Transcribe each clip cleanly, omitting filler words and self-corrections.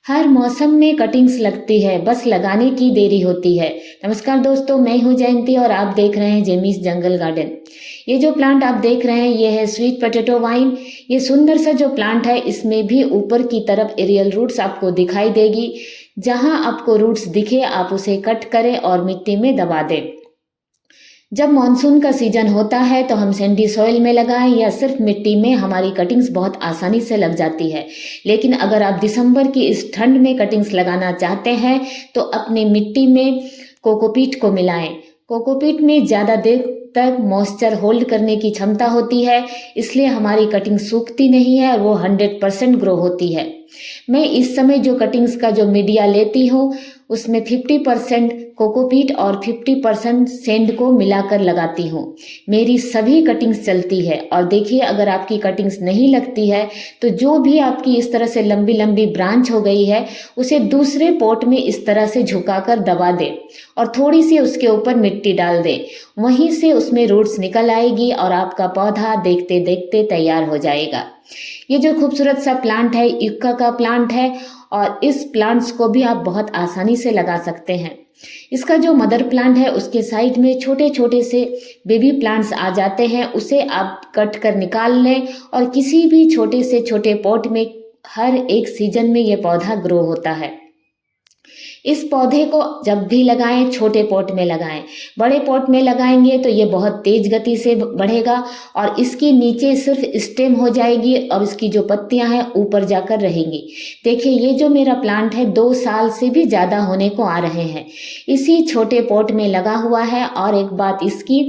हर मौसम में कटिंग्स लगती है, बस लगाने की देरी होती है। नमस्कार दोस्तों, मैं हूं जयंती और आप देख रहे हैं जेमीस जंगल गार्डन। ये जो प्लांट आप देख रहे हैं ये है स्वीट पोटैटो वाइन। ये सुंदर सा जो प्लांट है इसमें भी ऊपर की तरफ एरियल रूट्स आपको दिखाई देगी। जहां आपको रूट्स दिखे आप उसे कट करें और मिट्टी में दबा दें। जब मानसून का सीजन होता है तो हम सैंडी सॉइल में लगाएं या सिर्फ मिट्टी में, हमारी कटिंग्स बहुत आसानी से लग जाती है। लेकिन अगर आप दिसंबर की इस ठंड में कटिंग्स लगाना चाहते हैं तो अपनी मिट्टी में कोकोपीट को मिलाएं। कोकोपीट में ज़्यादा देर तक मॉइस्चर होल्ड करने की क्षमता होती है, इसलिए हमारी कटिंग सूखती नहीं है और वो 100% ग्रो होती है। मैं इस समय जो कटिंग्स का जो मीडिया लेती हूँ उसमें 50% कोकोपीट और 50% सेंड को मिलाकर लगाती हूँ। मेरी सभी कटिंग्स चलती है। और देखिए, अगर आपकी कटिंग्स नहीं लगती है तो जो भी आपकी इस तरह से लंबी लंबी ब्रांच हो गई है उसे दूसरे पॉट में इस तरह से झुकाकर दबा दे और थोड़ी सी उसके ऊपर मिट्टी डाल दे। वहीं से उसमें रूट्स निकल आएगी और आपका पौधा देखते देखते तैयार हो जाएगा। ये जो खूबसूरत सा प्लांट है युक्का का प्लांट है और इस प्लांट्स को भी आप बहुत आसानी से लगा सकते हैं। इसका जो मदर प्लांट है उसके साइड में छोटे छोटे से बेबी प्लांट्स आ जाते हैं, उसे आप कट कर निकाल लें और किसी भी छोटे से छोटे पॉट में हर एक सीजन में ये पौधा ग्रो होता है। इस पौधे को जब भी लगाएं छोटे पॉट में लगाएं। बड़े पॉट में लगाएंगे तो ये बहुत तेज गति से बढ़ेगा और इसके नीचे सिर्फ स्टेम हो जाएगी और इसकी जो पत्तियां हैं ऊपर जाकर रहेंगी। देखिए, ये जो मेरा प्लांट है 2 साल से भी ज़्यादा होने को आ रहे हैं, इसी छोटे पॉट में लगा हुआ है। और एक बात इसकी,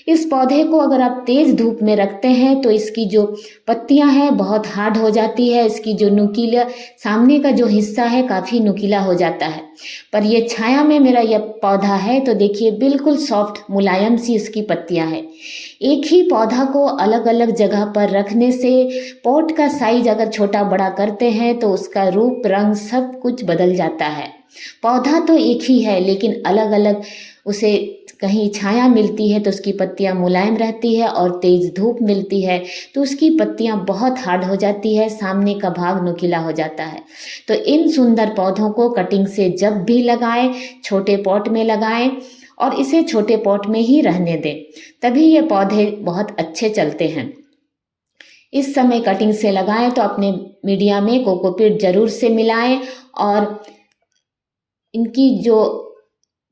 इस पौधे को अगर आप तेज धूप में रखते हैं तो इसकी जो पत्तियां हैं बहुत हार्ड हो जाती है, इसकी जो नुकीला सामने का जो हिस्सा है काफ़ी नुकीला हो जाता है। पर ये छाया में मेरा यह पौधा है तो देखिए बिल्कुल सॉफ्ट मुलायम सी इसकी पत्तियां हैं। एक ही पौधा को अलग अलग जगह पर रखने से पॉट का साइज अगर छोटा बड़ा करते हैं तो उसका रूप रंग सब कुछ बदल जाता है। पौधा तो एक ही है लेकिन अलग अलग उसे कहीं छाया मिलती है तो उसकी पत्तियां मुलायम रहती है और तेज धूप मिलती है तो उसकी पत्तियां बहुत हार्ड हो जाती है, सामने का भाग नुकीला हो जाता है। तो इन सुंदर पौधों को कटिंग से जब भी लगाएं छोटे पॉट में लगाएं और इसे छोटे पॉट में ही रहने दें, तभी ये पौधे बहुत अच्छे चलते हैं। इस समय कटिंग से लगाएं तो अपने मीडिया में कोकोपीट जरूर से मिलाएं और इनकी जो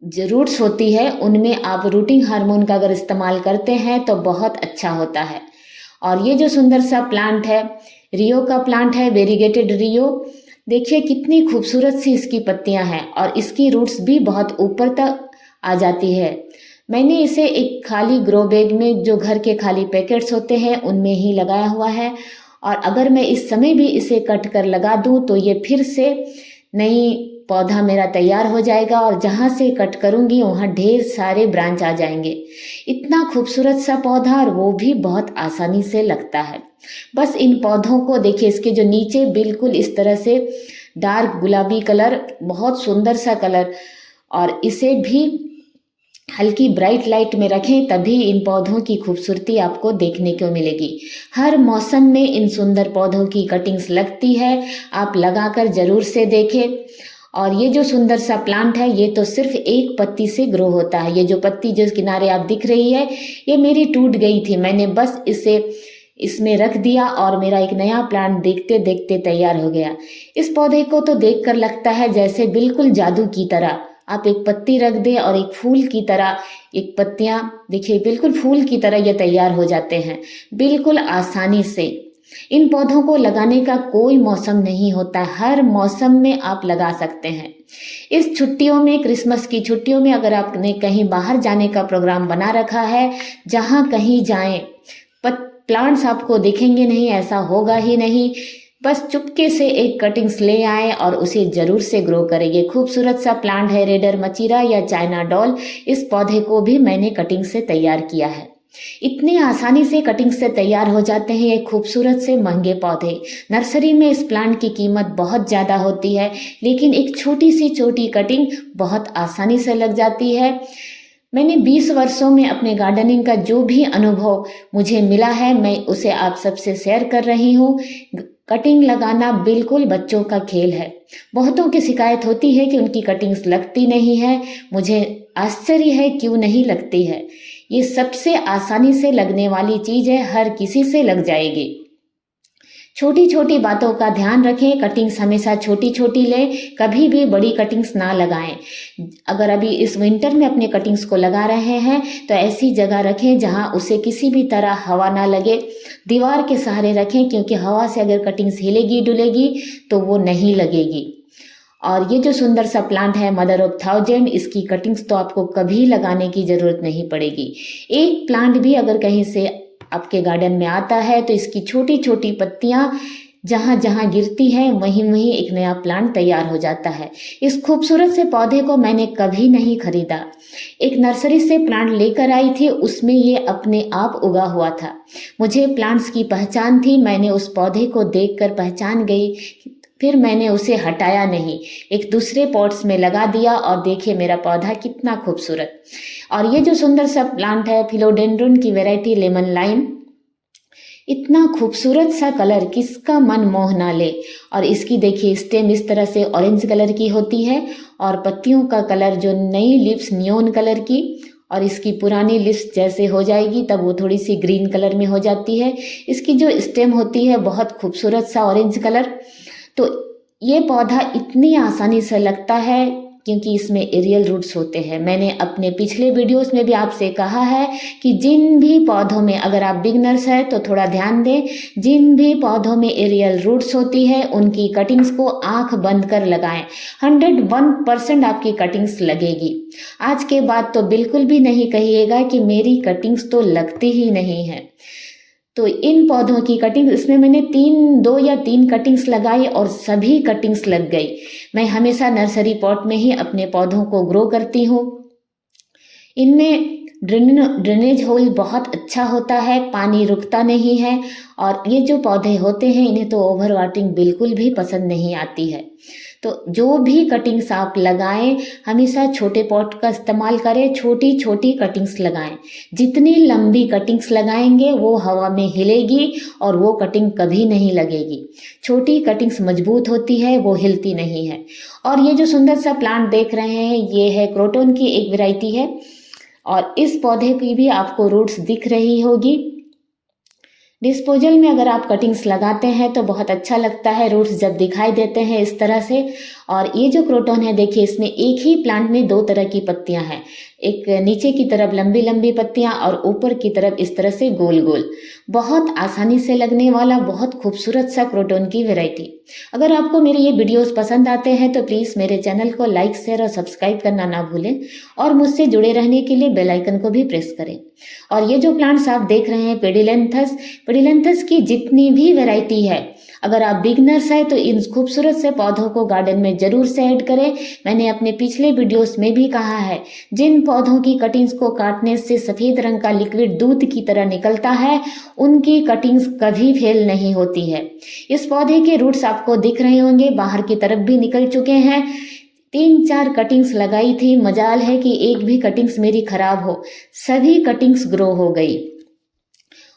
रूट्स होती है उनमें आप रूटिंग हार्मोन का अगर इस्तेमाल करते हैं तो बहुत अच्छा होता है। और ये जो सुंदर सा प्लांट है रियो का प्लांट है, वेरीगेटेड रियो। देखिए कितनी खूबसूरत सी इसकी पत्तियां हैं और इसकी रूट्स भी बहुत ऊपर तक आ जाती है। मैंने इसे एक खाली ग्रो बैग में, जो घर के खाली पैकेट्स होते हैं उनमें ही लगाया हुआ है। और अगर मैं इस समय भी इसे कट कर लगा दूं तो ये फिर से नई पौधा मेरा तैयार हो जाएगा और जहाँ से कट करूँगी वहाँ ढेर सारे ब्रांच आ जाएंगे। इतना खूबसूरत सा पौधा और वो भी बहुत आसानी से लगता है। बस इन पौधों को देखिए, इसके जो नीचे बिल्कुल इस तरह से डार्क गुलाबी कलर, बहुत सुंदर सा कलर, और इसे भी हल्की ब्राइट लाइट में रखें तभी इन पौधों की खूबसूरती आपको देखने को मिलेगी। हर मौसम में इन सुंदर पौधों की कटिंग्स लगती है, आप लगाकर जरूर से देखें। और ये जो सुंदर सा प्लांट है ये तो सिर्फ एक पत्ती से ग्रो होता है। ये जो पत्ती जो किनारे आप दिख रही है ये मेरी टूट गई थी, मैंने बस इसे इसमें रख दिया और मेरा एक नया प्लांट देखते देखते तैयार हो गया। इस पौधे को तो देखकर लगता है जैसे बिल्कुल जादू की तरह आप एक पत्ती रख दें और एक फूल की तरह एक पत्तियां, देखिए बिल्कुल फूल की तरह ये तैयार हो जाते हैं बिल्कुल आसानी से। इन पौधों को लगाने का कोई मौसम नहीं होता, हर मौसम में आप लगा सकते हैं। इस छुट्टियों में, क्रिसमस की छुट्टियों में अगर आपने कहीं बाहर जाने का प्रोग्राम बना रखा है, जहां कहीं जाएं, प्लांट्स आपको दिखेंगे नहीं, ऐसा होगा ही नहीं। बस चुपके से एक कटिंग्स ले आए और उसे जरूर से ग्रो करेंगे। खूबसूरत सा प्लांट है रेडर मचीरा या चाइना डॉल। इस पौधे को भी मैंने कटिंग से तैयार किया है। इतनी आसानी से कटिंग से तैयार हो जाते हैं ये खूबसूरत से महंगे पौधे। नर्सरी में इस प्लांट की कीमत बहुत ज़्यादा होती है लेकिन एक छोटी सी छोटी कटिंग बहुत आसानी से लग जाती है। मैंने 20 वर्षों में अपने गार्डनिंग का जो भी अनुभव मुझे मिला है मैं उसे आप सबसे शेयर कर रही हूँ। कटिंग लगाना बिल्कुल बच्चों का खेल है। बहुतों की शिकायत होती है कि उनकी कटिंग्स लगती नहीं है। मुझे आश्चर्य है क्यों नहीं लगती है। ये सबसे आसानी से लगने वाली चीज़ है, हर किसी से लग जाएगी। छोटी छोटी बातों का ध्यान रखें, कटिंग्स हमेशा छोटी छोटी लें, कभी भी बड़ी कटिंग्स ना लगाएं। अगर अभी इस विंटर में अपने कटिंग्स को लगा रहे हैं तो ऐसी जगह रखें जहां उसे किसी भी तरह हवा ना लगे। दीवार के सहारे रखें, क्योंकि हवा से अगर कटिंग्स हिलेगी डुलेगी तो वो नहीं लगेगी। और ये जो सुंदर सा प्लांट है मदर ऑफ थाउजेंड, इसकी कटिंग्स तो आपको कभी लगाने की ज़रूरत नहीं पड़ेगी। एक प्लांट भी अगर कहीं से आपके गार्डन में आता है तो इसकी छोटी छोटी पत्तियां जहां जहां गिरती हैं वहीं वहीं एक नया प्लांट तैयार हो जाता है। इस खूबसूरत से पौधे को मैंने कभी नहीं खरीदा, एक नर्सरी से प्लांट लेकर आई थी, उसमें ये अपने आप उगा हुआ था। मुझे प्लांट्स की पहचान थी, मैंने उस पौधे को देखकर पहचान गई, फिर मैंने उसे हटाया नहीं, एक दूसरे पॉट्स में लगा दिया और देखिए मेरा पौधा कितना खूबसूरत। और ये जो सुंदर सा प्लांट है फिलोडेंड्रोन की वैरायटी लेमन लाइम, इतना खूबसूरत सा कलर, किसका मन मोह ना ले। और इसकी देखिए स्टेम इस तरह से ऑरेंज कलर की होती है और पत्तियों का कलर जो नई लिप्स नियोन कलर की, और इसकी पुरानी लिप्स जैसे हो जाएगी तब वो थोड़ी सी ग्रीन कलर में हो जाती है। इसकी जो स्टेम होती है बहुत खूबसूरत सा ऑरेंज कलर। तो ये पौधा इतनी आसानी से लगता है क्योंकि इसमें एरियल रूट्स होते हैं। मैंने अपने पिछले वीडियोस में भी आपसे कहा है कि जिन भी पौधों में, अगर आप बिगनर्स हैं तो थोड़ा ध्यान दें, जिन भी पौधों में एरियल रूट्स होती है उनकी कटिंग्स को आंख बंद कर लगाएं। 101% आपकी कटिंग्स लगेगी। आज के बाद तो बिल्कुल भी नहीं कहिएगा कि मेरी कटिंग्स तो लगती ही नहीं है। तो इन पौधों की कटिंग, इसमें मैंने 2 या 3 कटिंग्स लगाई और सभी कटिंग्स लग गई। मैं हमेशा नर्सरी पॉट में ही अपने पौधों को ग्रो करती हूँ। इनमें ड्रेनेज होल बहुत अच्छा होता है, पानी रुकता नहीं है, और ये जो पौधे होते हैं इन्हें तो ओवर वाटरिंग बिल्कुल भी पसंद नहीं आती है। तो जो भी कटिंग्स आप लगाएं हमेशा छोटे पॉट का इस्तेमाल करें, छोटी छोटी कटिंग्स लगाएं। जितनी लंबी कटिंग्स लगाएंगे वो हवा में हिलेगी और वो कटिंग कभी नहीं लगेगी। छोटी कटिंग्स मजबूत होती है, वो हिलती नहीं है। और ये जो सुंदर सा प्लांट देख रहे हैं ये है क्रोटन की एक वैरायटी है, और इस पौधे की भी आपको रूट्स दिख रही होगी। डिस्पोजल में अगर आप कटिंग्स लगाते हैं तो बहुत अच्छा लगता है, रूट्स जब दिखाई देते हैं इस तरह से। और ये जो क्रोटन है देखिए, इसमें एक ही प्लांट में 2 तरह की पत्तियां हैं, एक नीचे की तरफ लंबी लंबी पत्तियां और ऊपर की तरफ इस तरह से गोल गोल। बहुत आसानी से लगने वाला बहुत खूबसूरत सा क्रोटन की वैरायटी। अगर आपको मेरे ये वीडियोस पसंद आते हैं तो प्लीज़ मेरे चैनल को लाइक शेयर और सब्सक्राइब करना ना भूलें, और मुझसे जुड़े रहने के लिए बेल आइकन को भी प्रेस करें। और ये जो प्लांट्स आप देख रहे हैं पेडिलेंथस की जितनी भी वैरायटी है, अगर आप बिगनर्स हैं तो इन खूबसूरत से पौधों को गार्डन में जरूर से ऐड करें। मैंने अपने पिछले वीडियोस में भी कहा है, जिन पौधों की कटिंग्स को काटने से सफ़ेद रंग का लिक्विड दूध की तरह निकलता है उनकी कटिंग्स कभी फेल नहीं होती है। इस पौधे के रूट्स आपको दिख रहे होंगे, बाहर की तरफ भी निकल चुके हैं। 3-4 कटिंग्स लगाई थी, मजाल है कि एक भी कटिंग्स मेरी खराब हो, सभी कटिंग्स ग्रो हो गई।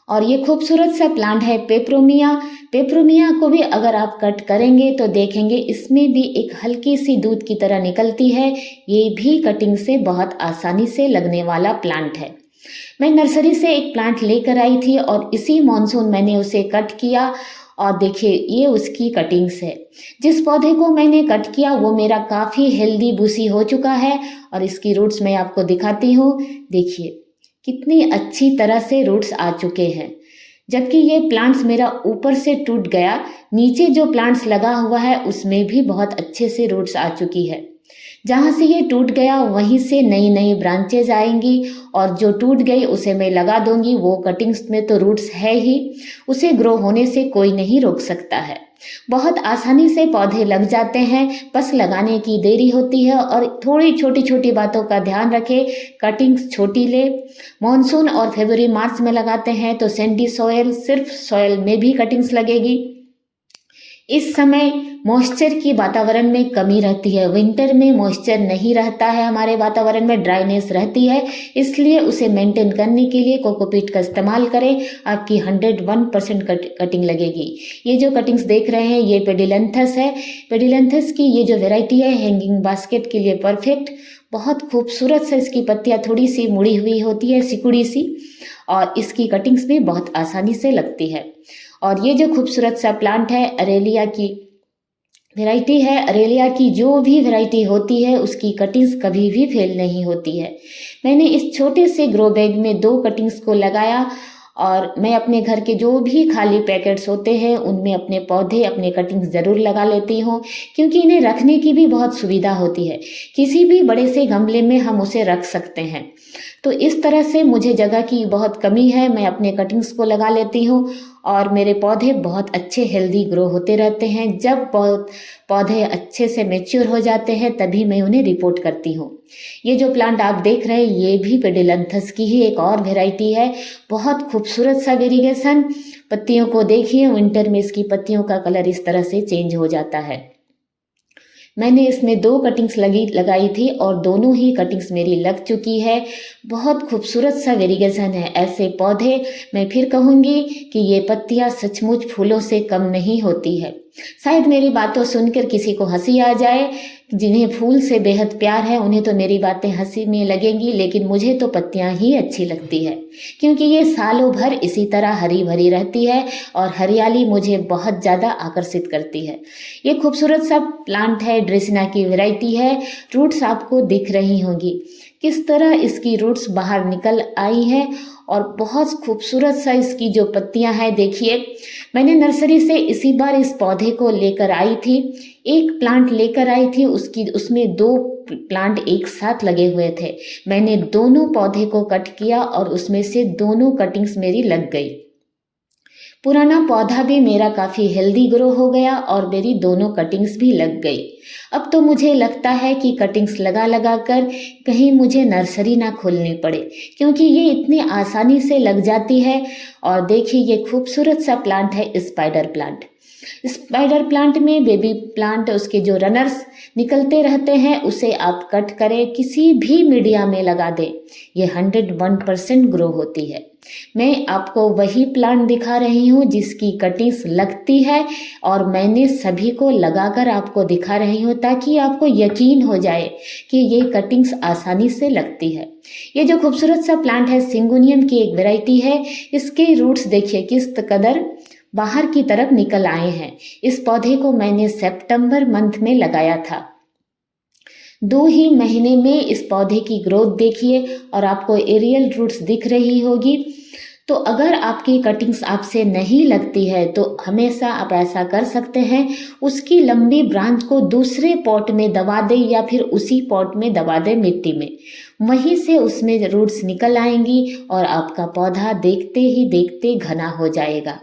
और ये खूबसूरत सा प्लांट है पेपरोमिया को भी अगर आप कट करेंगे तो देखेंगे इसमें भी एक हल्की सी दूध की तरह निकलती है। ये भी कटिंग से बहुत आसानी से लगने वाला प्लांट है। मैं नर्सरी से एक प्लांट लेकर आई थी और इसी मॉनसून मैंने उसे कट किया, और देखिए ये उसकी कटिंग्स है। जिस पौधे को मैंने कट किया वो मेरा काफ़ी हेल्दी बूसी हो चुका है, और इसकी रूट्स मैं आपको दिखाती हूँ। देखिए कितनी अच्छी तरह से रूट्स आ चुके हैं। जबकि ये प्लांट्स मेरा ऊपर से टूट गया, नीचे जो प्लांट्स लगा हुआ है उसमें भी बहुत अच्छे से रूट्स आ चुकी है। जहाँ से ये टूट गया वहीं से नई नई ब्रांचेज आएंगी, और जो टूट गई उसे मैं लगा दूंगी। वो कटिंग्स में तो रूट्स है ही, उसे ग्रो होने से कोई नहीं रोक सकता है। बहुत आसानी से पौधे लग जाते हैं, बस लगाने की देरी होती है। और थोड़ी छोटी छोटी बातों का ध्यान रखें, कटिंग्स छोटी ले। मॉनसून और फरवरी मार्च में लगाते हैं तो सैंडी सॉयल, सिर्फ सॉयल में भी कटिंग्स लगेगी। इस समय मॉइस्चर की वातावरण में कमी रहती है। विंटर में मॉइस्चर नहीं रहता है, हमारे वातावरण में ड्राइनेस रहती है, इसलिए उसे मेंटेन करने के लिए कोकोपीट का इस्तेमाल करें। आपकी 101% कटिंग लगेगी। ये जो कटिंग्स देख रहे हैं ये पेडिलैंथस है। पेडिलैंथस की ये जो वेराइटी है हैंगिंग बास्केट के लिए परफेक्ट, बहुत खूबसूरत से इसकी पत्तियाँ थोड़ी सी मुड़ी हुई होती है, सिकुड़ी सी, और इसकी कटिंग्स भी बहुत आसानी से लगती है। और ये जो खूबसूरत सा प्लांट है अरेलिया की वैरायटी है। अरेलिया की जो भी वैरायटी होती है उसकी कटिंग्स कभी भी फेल नहीं होती है। मैंने इस छोटे से ग्रो बैग में 2 कटिंग्स को लगाया और मैं अपने घर के जो भी खाली पैकेट्स होते हैं उनमें अपने पौधे, अपने कटिंग्स ज़रूर लगा लेती हूँ, क्योंकि इन्हें रखने की भी बहुत सुविधा होती है। किसी भी बड़े से गमले में हम उसे रख सकते हैं। तो इस तरह से मुझे जगह की बहुत कमी है, मैं अपने कटिंग्स को लगा लेती हूँ और मेरे पौधे बहुत अच्छे हेल्दी ग्रो होते रहते हैं। जब पौधे अच्छे से मैच्योर हो जाते हैं तभी मैं उन्हें रिपोर्ट करती हूँ। ये जो प्लांट आप देख रहे हैं ये भी पेडिलैंथस की ही एक और वैरायटी है। बहुत खूबसूरत सा वेरिगेशन। पत्तियों को देखिए, विंटर में इसकी पत्तियों का कलर इस तरह से चेंज हो जाता है। मैंने इसमें 2 कटिंग्स लगाई थी और दोनों ही कटिंग्स मेरी लग चुकी है। बहुत खूबसूरत सा वेरिगेशन है। ऐसे पौधे, मैं फिर कहूँगी कि ये पत्तियाँ सचमुच फूलों से कम नहीं होती है। शायद मेरी बातों सुनकर किसी को हंसी आ जाए। जिन्हें फूल से बेहद प्यार है उन्हें तो मेरी बातें हंसी में लगेंगी, लेकिन मुझे तो पत्तियाँ ही अच्छी लगती है, क्योंकि ये सालों भर इसी तरह हरी भरी रहती है और हरियाली मुझे बहुत ज़्यादा आकर्षित करती है। ये खूबसूरत सा प्लांट है, ड्रेसिना की वैरायटी है। रूट्स आपको दिख रही होंगी किस तरह इसकी रूट्स बाहर निकल आई है और बहुत खूबसूरत सा इसकी जो पत्तियां हैं देखिए। मैंने नर्सरी से इसी बार इस पौधे को लेकर आई थी। एक प्लांट लेकर आई थी, उसमें 2 प्लांट एक साथ लगे हुए थे। मैंने दोनों पौधे को कट किया और उसमें से दोनों कटिंग्स मेरी लग गई। पुराना पौधा भी मेरा काफ़ी हेल्दी ग्रो हो गया और मेरी दोनों कटिंग्स भी लग गई। अब तो मुझे लगता है कि कटिंग्स लगा लगा कर कहीं मुझे नर्सरी ना खोलनी पड़े, क्योंकि ये इतनी आसानी से लग जाती है। और देखिए ये खूबसूरत सा प्लांट है स्पाइडर प्लांट। स्पाइडर प्लांट में बेबी प्लांट, उसके जो रनर्स निकलते रहते हैं, उसे आप कट करें, किसी भी मीडिया में लगा दें, ये 101% ग्रो होती है। मैं आपको वही प्लांट दिखा रही हूँ जिसकी कटिंग्स लगती है और मैंने सभी को लगाकर आपको दिखा रही हूँ ताकि आपको यकीन हो जाए कि ये कटिंग्स आसानी से लगती है। ये जो खूबसूरत सा प्लांट है सिंगोनियम की एक वैरायटी है। इसके रूट्स देखिए किस कदर बाहर की तरफ निकल आए हैं। इस पौधे को मैंने सितंबर मंथ में लगाया था। 2 ही महीने में इस पौधे की ग्रोथ देखिए और आपको एरियल रूट्स दिख रही होगी। तो अगर आपकी कटिंग्स आपसे नहीं लगती है तो हमेशा आप ऐसा कर सकते हैं, उसकी लंबी ब्रांच को दूसरे पॉट में दबा दें या फिर उसी पॉट में दबा दें मिट्टी में, वहीं से उसमें रूट्स निकल आएंगी और आपका पौधा देखते ही देखते घना हो जाएगा।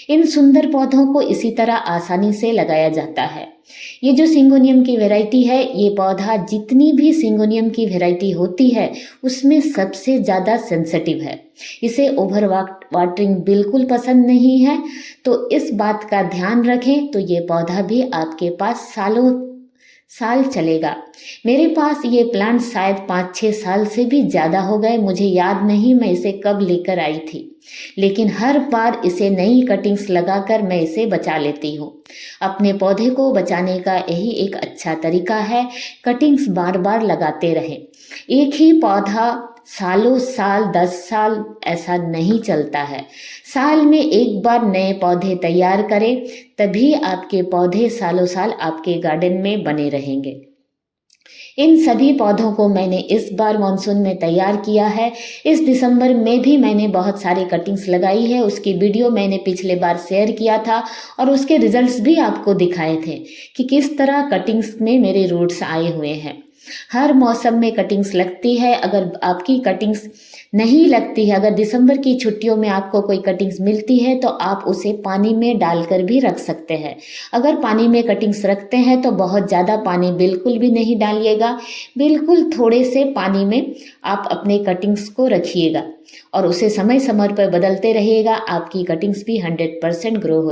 इन सुंदर पौधों को इसी तरह आसानी से लगाया जाता है। ये जो सिंगोनियम की वैरायटी है, ये पौधा जितनी भी सिंगोनियम की वैरायटी होती है उसमें सबसे ज़्यादा सेंसिटिव है। इसे ओवर वाटरिंग बिल्कुल पसंद नहीं है, तो इस बात का ध्यान रखें तो ये पौधा भी आपके पास सालों साल चलेगा। मेरे पास ये प्लांट शायद 5-6 साल से भी ज़्यादा हो गए, मुझे याद नहीं मैं इसे कब लेकर आई थी, लेकिन हर बार इसे नई कटिंग्स लगाकर मैं इसे बचा लेती हूँ। अपने पौधे को बचाने का यही एक अच्छा तरीका है, कटिंग्स बार बार लगाते रहें। एक ही पौधा सालों साल 10 साल ऐसा नहीं चलता है। साल में एक बार नए पौधे तैयार करें, तभी आपके पौधे सालों साल आपके गार्डन में बने रहेंगे। इन सभी पौधों को मैंने इस बार मानसून में तैयार किया है। इस दिसंबर में भी मैंने बहुत सारी कटिंग्स लगाई है, उसकी वीडियो मैंने पिछले बार शेयर किया था और उसके रिजल्ट्स भी आपको दिखाए थे कि किस तरह कटिंग्स में मेरे रूट्स आए हुए हैं। हर मौसम में कटिंग्स लगती है। अगर आपकी कटिंग्स नहीं लगती है, अगर दिसंबर की छुट्टियों में आपको कोई कटिंग्स मिलती है तो आप उसे पानी में डालकर भी रख सकते हैं। अगर पानी में कटिंग्स रखते हैं तो बहुत ज़्यादा पानी बिल्कुल भी नहीं डालिएगा, बिल्कुल थोड़े से पानी में आप अपने कटिंग्स को रखिएगा और उसे समय समय पर बदलते रहिएगा। आपकी कटिंग्स भी 100% ग्रो हो